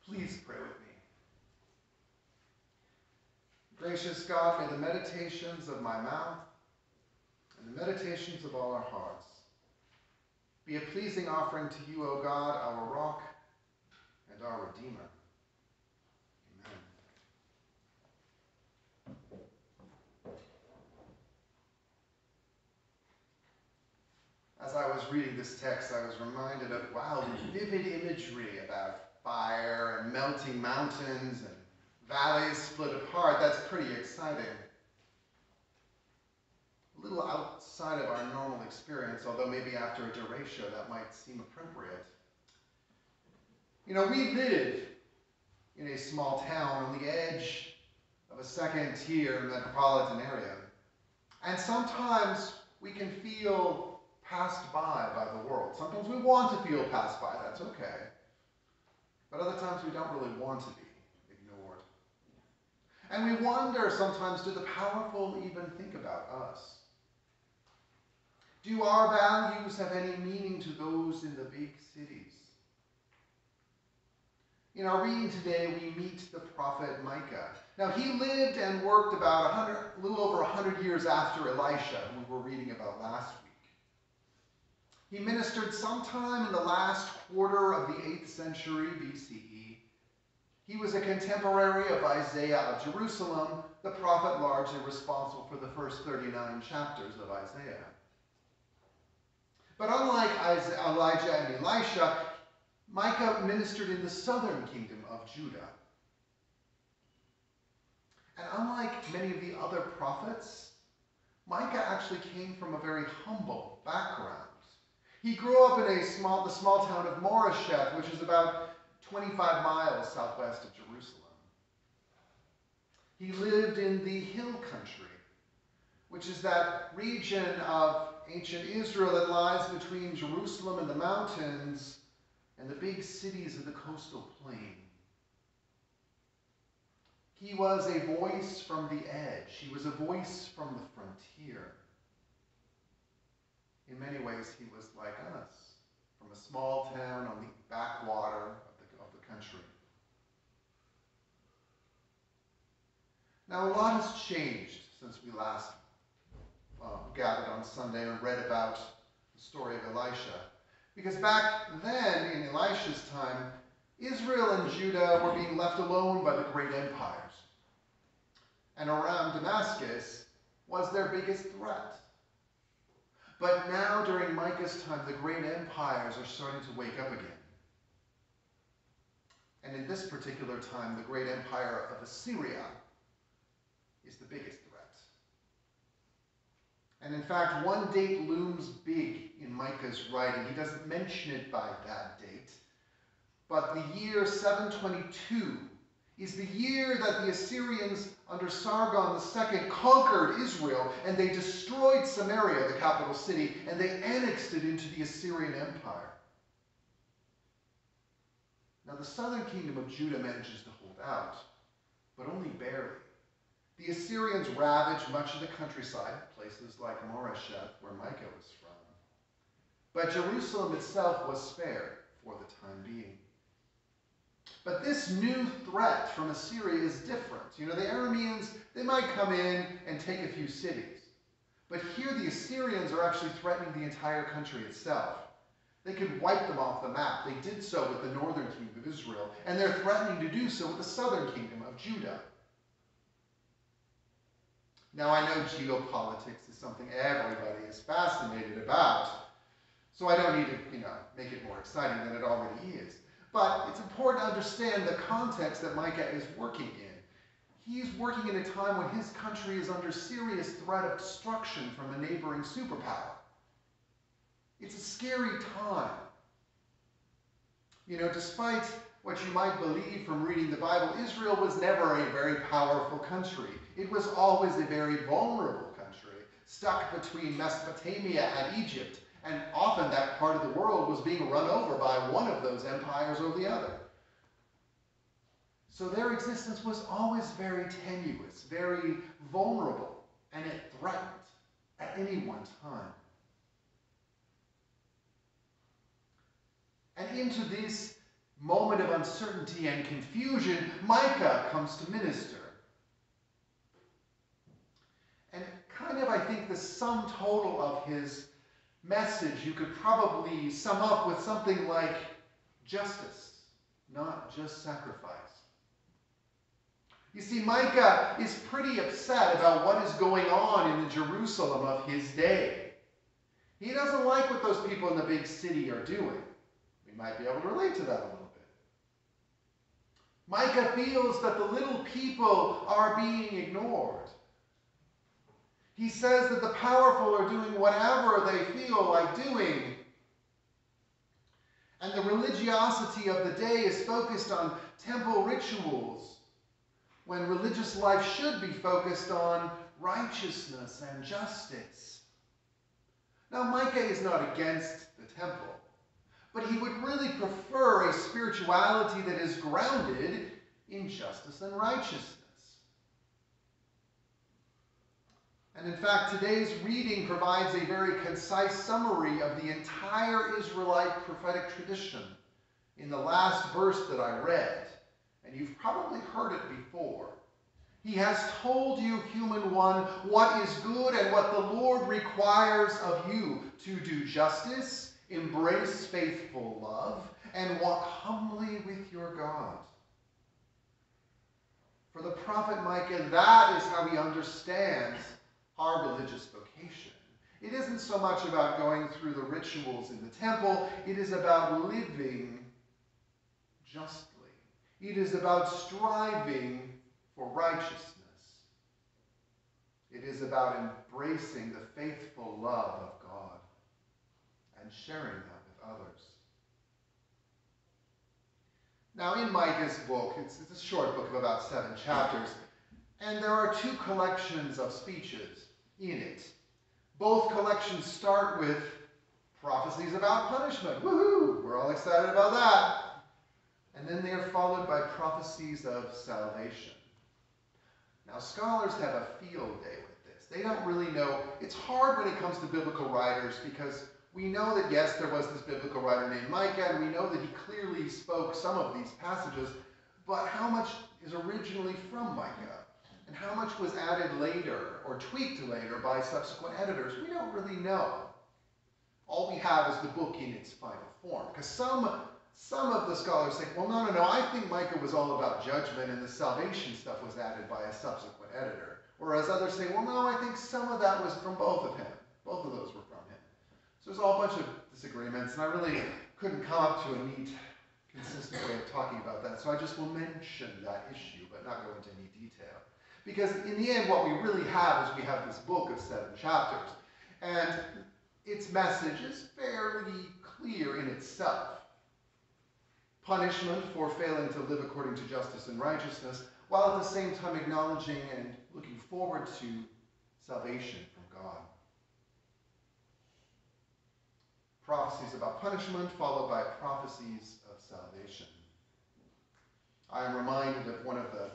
Please pray with me. Gracious God, may the meditations of my mouth and the meditations of all our hearts be a pleasing offering to you, O God, our rock and our Redeemer. Amen. As I was reading this text, I was reminded of, the vivid imagery about fire and melting mountains and valleys split apart. That's pretty exciting. A little outside of our normal experience, although maybe after a derecho that might seem appropriate. We live in a small town on the edge of a second-tier metropolitan area. And sometimes we can feel passed by the world. Sometimes we want to feel passed by, that's okay. But other times we don't really want to be ignored. And we wonder sometimes, do the powerful even think about us? Do our values have any meaning to those in the big cities? In our reading today, we meet the prophet Micah. Now, he lived and worked about a little over 100 years after Elisha, who we were reading about last week. He ministered sometime in the last quarter of the 8th century BCE. He was a contemporary of Isaiah of Jerusalem, the prophet largely responsible for the first 39 chapters of Isaiah. But unlike Elijah and Elisha, Micah ministered in the southern kingdom of Judah. And unlike many of the other prophets, Micah actually came from a very humble background. He grew up in the small town of Moresheth, which is about 25 miles southwest of Jerusalem. He lived in the hill country, which is that region of ancient Israel that lies between Jerusalem and the mountains and the big cities of the coastal plain. He was a voice from the edge. He was a voice from the frontier. In many ways, he was like us, from a small town on the backwater of the country. Now, a lot has changed since we last gathered on Sunday and read about the story of Elisha. Because back then, in Elisha's time, Israel and Judah were being left alone by the great empires. And around Damascus was their biggest threat. But now, during Micah's time, the great empires are starting to wake up again. And in this particular time, the great empire of Assyria is the biggest threat. And in fact, one date looms big in Micah's writing. He doesn't mention it by that date. But the year 722 is the year that the Assyrians under Sargon II conquered Israel, and they destroyed Samaria, the capital city, and they annexed it into the Assyrian Empire. Now, the southern kingdom of Judah manages to hold out, but only barely. The Assyrians ravaged much of the countryside, places like Moresheth, where Micah was from. But Jerusalem itself was spared for the time being. But this new threat from Assyria is different. The Arameans, they might come in and take a few cities. But here the Assyrians are actually threatening the entire country itself. They could wipe them off the map. They did so with the northern kingdom of Israel, and they're threatening to do so with the southern kingdom of Judah. Now, I know geopolitics is something everybody is fascinated about, so I don't need to, make it more exciting than it already is. But it's important to understand the context that Micah is working in. He's working in a time when his country is under serious threat of destruction from a neighboring superpower. It's a scary time. Despite what you might believe from reading the Bible, Israel was never a very powerful country. It was always a very vulnerable country, stuck between Mesopotamia and Egypt. And often that part of the world was being run over by one of those empires or the other. So their existence was always very tenuous, very vulnerable, and it threatened at any one time. And into this moment of uncertainty and confusion, Micah comes to minister. And kind of, I think, the sum total of his message you could probably sum up with something like justice, not just sacrifice. You see, Micah is pretty upset about what is going on in the Jerusalem of his day. He doesn't like what those people in the big city are doing. We might be able to relate to that a little bit. Micah feels that the little people are being ignored. He says that the powerful are doing whatever they feel like doing. And the religiosity of the day is focused on temple rituals, when religious life should be focused on righteousness and justice. Now, Micah is not against the temple, but he would really prefer a spirituality that is grounded in justice and righteousness. And in fact, today's reading provides a very concise summary of the entire Israelite prophetic tradition in the last verse that I read. And you've probably heard it before. He has told you, human one, what is good and what the Lord requires of you: to do justice, embrace faithful love, and walk humbly with your God. For the prophet Micah, that is how he understands our religious vocation. It isn't so much about going through the rituals in the temple. It is about living justly. It is about striving for righteousness. It is about embracing the faithful love of God and sharing that with others. Now, in Micah's book, it's a short book of about 7 chapters, and there are 2 collections of speeches in it. Both collections start with prophecies about punishment. Woohoo! We're all excited about that. And then they are followed by prophecies of salvation. Now, scholars have a field day with this. They don't really know. It's hard when it comes to biblical writers, because we know that, yes, there was this biblical writer named Micah, and we know that he clearly spoke some of these passages, but how much is originally from Micah? And how much was added later or tweaked later by subsequent editors? We don't really know. All we have is the book in its final form. Because some of the scholars think, well, no, I think Micah was all about judgment and the salvation stuff was added by a subsequent editor. Whereas others say, well, no, I think some of that was from both of him. Both of those were from him. So there's all a bunch of disagreements, and I really couldn't come up to a neat, consistent way of talking about that. So I just will mention that issue, but not go into any detail. Because in the end, what we really have is we have this book of 7 chapters. And its message is fairly clear in itself. Punishment for failing to live according to justice and righteousness, while at the same time acknowledging and looking forward to salvation from God. Prophecies about punishment followed by prophecies of salvation. I am reminded of one of the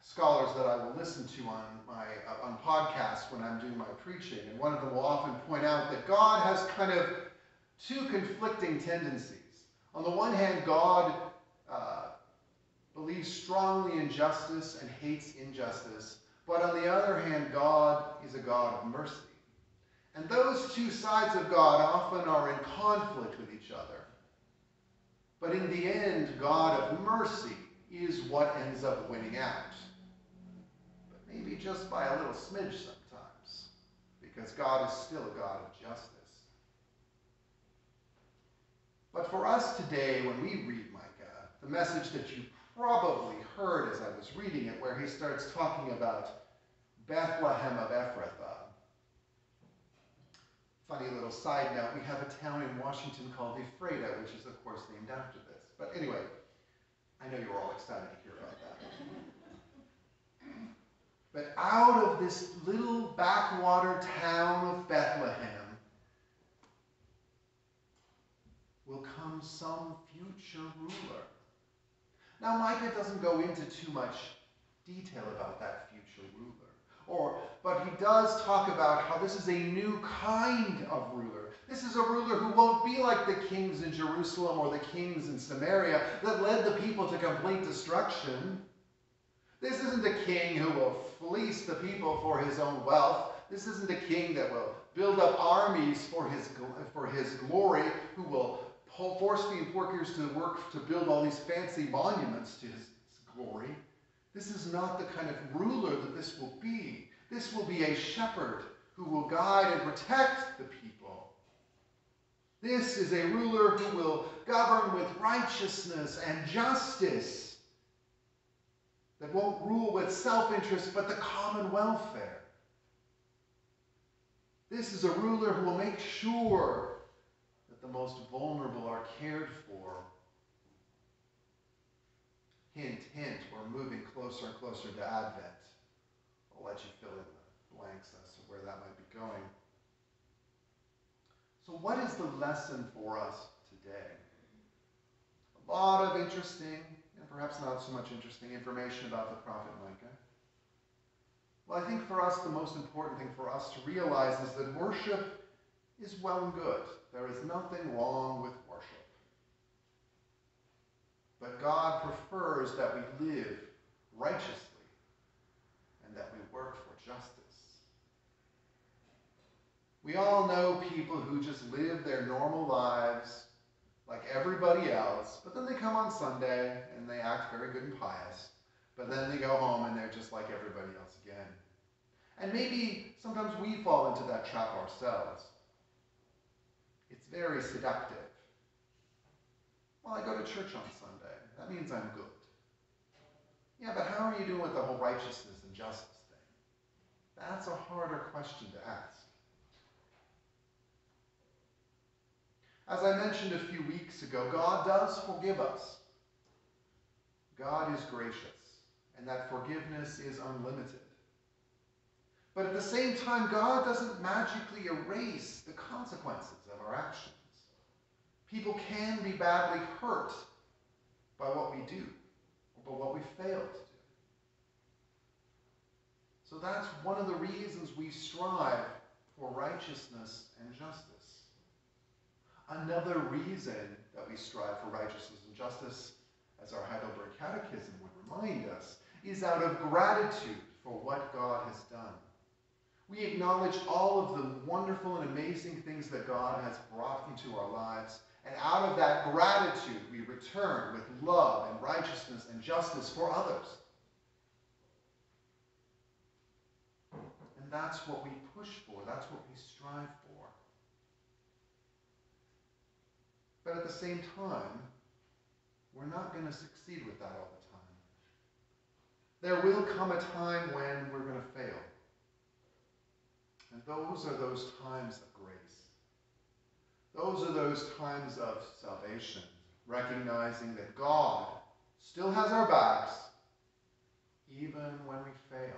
scholars that I will listen to on podcasts when I'm doing my preaching, and one of them will often point out that God has kind of 2 conflicting tendencies. On the one hand, God believes strongly in justice and hates injustice, but on the other hand, God is a God of mercy. And those 2 sides of God often are in conflict with each other. But in the end, God of mercy is what ends up winning out. But maybe just by a little smidge sometimes, because God is still a God of justice. But for us today, when we read Micah, the message that you probably heard as I was reading it, where he starts talking about Bethlehem of Ephrathah. Funny little side note, we have a town in Washington called Ephrata, which is, of course, named after this. But anyway, I know you're all excited to hear about that. But out of this little backwater town of Bethlehem will come some future ruler. Now, Micah doesn't go into too much detail about that future ruler, But he does talk about how this is a new kind of ruler. This is a ruler who won't be like the kings in Jerusalem or the kings in Samaria that led the people to complete destruction. This isn't a king who will fleece the people for his own wealth. This isn't a king that will build up armies for his glory, who will force the workers to work to build all these fancy monuments to his glory. This is not the kind of ruler that this will be. This will be a shepherd who will guide and protect the people. This is a ruler who will govern with righteousness and justice, that won't rule with self-interest but the common welfare. This is a ruler who will make sure that the most vulnerable are cared for. Hint, hint, we're moving closer and closer to Advent. I'll let you fill in the blanks as to where that might be going. So what is the lesson for us today? A lot of interesting, and perhaps not so much interesting, information about the prophet Micah. Well, I think for us, the most important thing for us to realize is that worship is well and good. There is nothing wrong with worship. But God prefers that we live righteously and that we work for justice. We all know people who just live their normal lives like everybody else, but then they come on Sunday and they act very good and pious, but then they go home and they're just like everybody else again. And maybe sometimes we fall into that trap ourselves. It's very seductive. Well, I go to church on Sunday. That means I'm good. Yeah, but how are you doing with the whole righteousness and justice thing? That's a harder question to ask. As I mentioned a few weeks ago, God does forgive us. God is gracious, and that forgiveness is unlimited. But at the same time, God doesn't magically erase the consequences of our actions. People can be badly hurt by what we do, or by what we fail to do. So that's one of the reasons we strive for righteousness and justice. Another reason that we strive for righteousness and justice, as our Heidelberg Catechism would remind us, is out of gratitude for what God has done. We acknowledge all of the wonderful and amazing things that God has brought into our lives, and out of that gratitude we return with love and righteousness and justice for others. And that's what we push for, that's what we strive for. But at the same time, we're not going to succeed with that all the time. There will come a time when we're going to fail. And those are those times of grace. Those are those times of salvation, recognizing that God still has our backs even when we fail.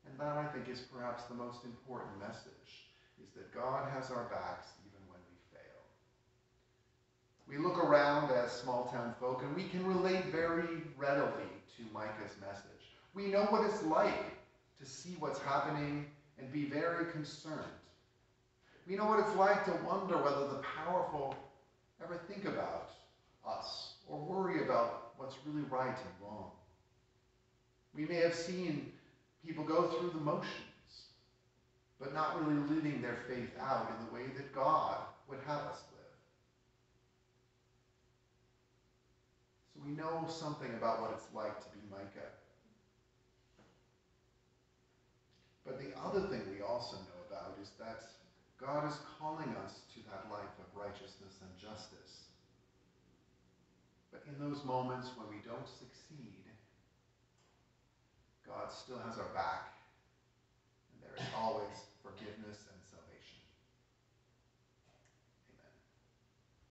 And that, I think, is perhaps the most important message, is that God has our backs even when we fail. We look around as small-town folk, and we can relate very readily to Micah's message. We know what it's like to see what's happening and be very concerned. We know what it's like to wonder whether the powerful ever think about us or worry about what's really right and wrong. We may have seen people go through the motions, but not really living their faith out in the way that God would have us live. So we know something about what it's like to be Micah. But the other thing we also know about is that God is calling us to that life of righteousness and justice. But in those moments when we don't succeed, God still has our back. And there is always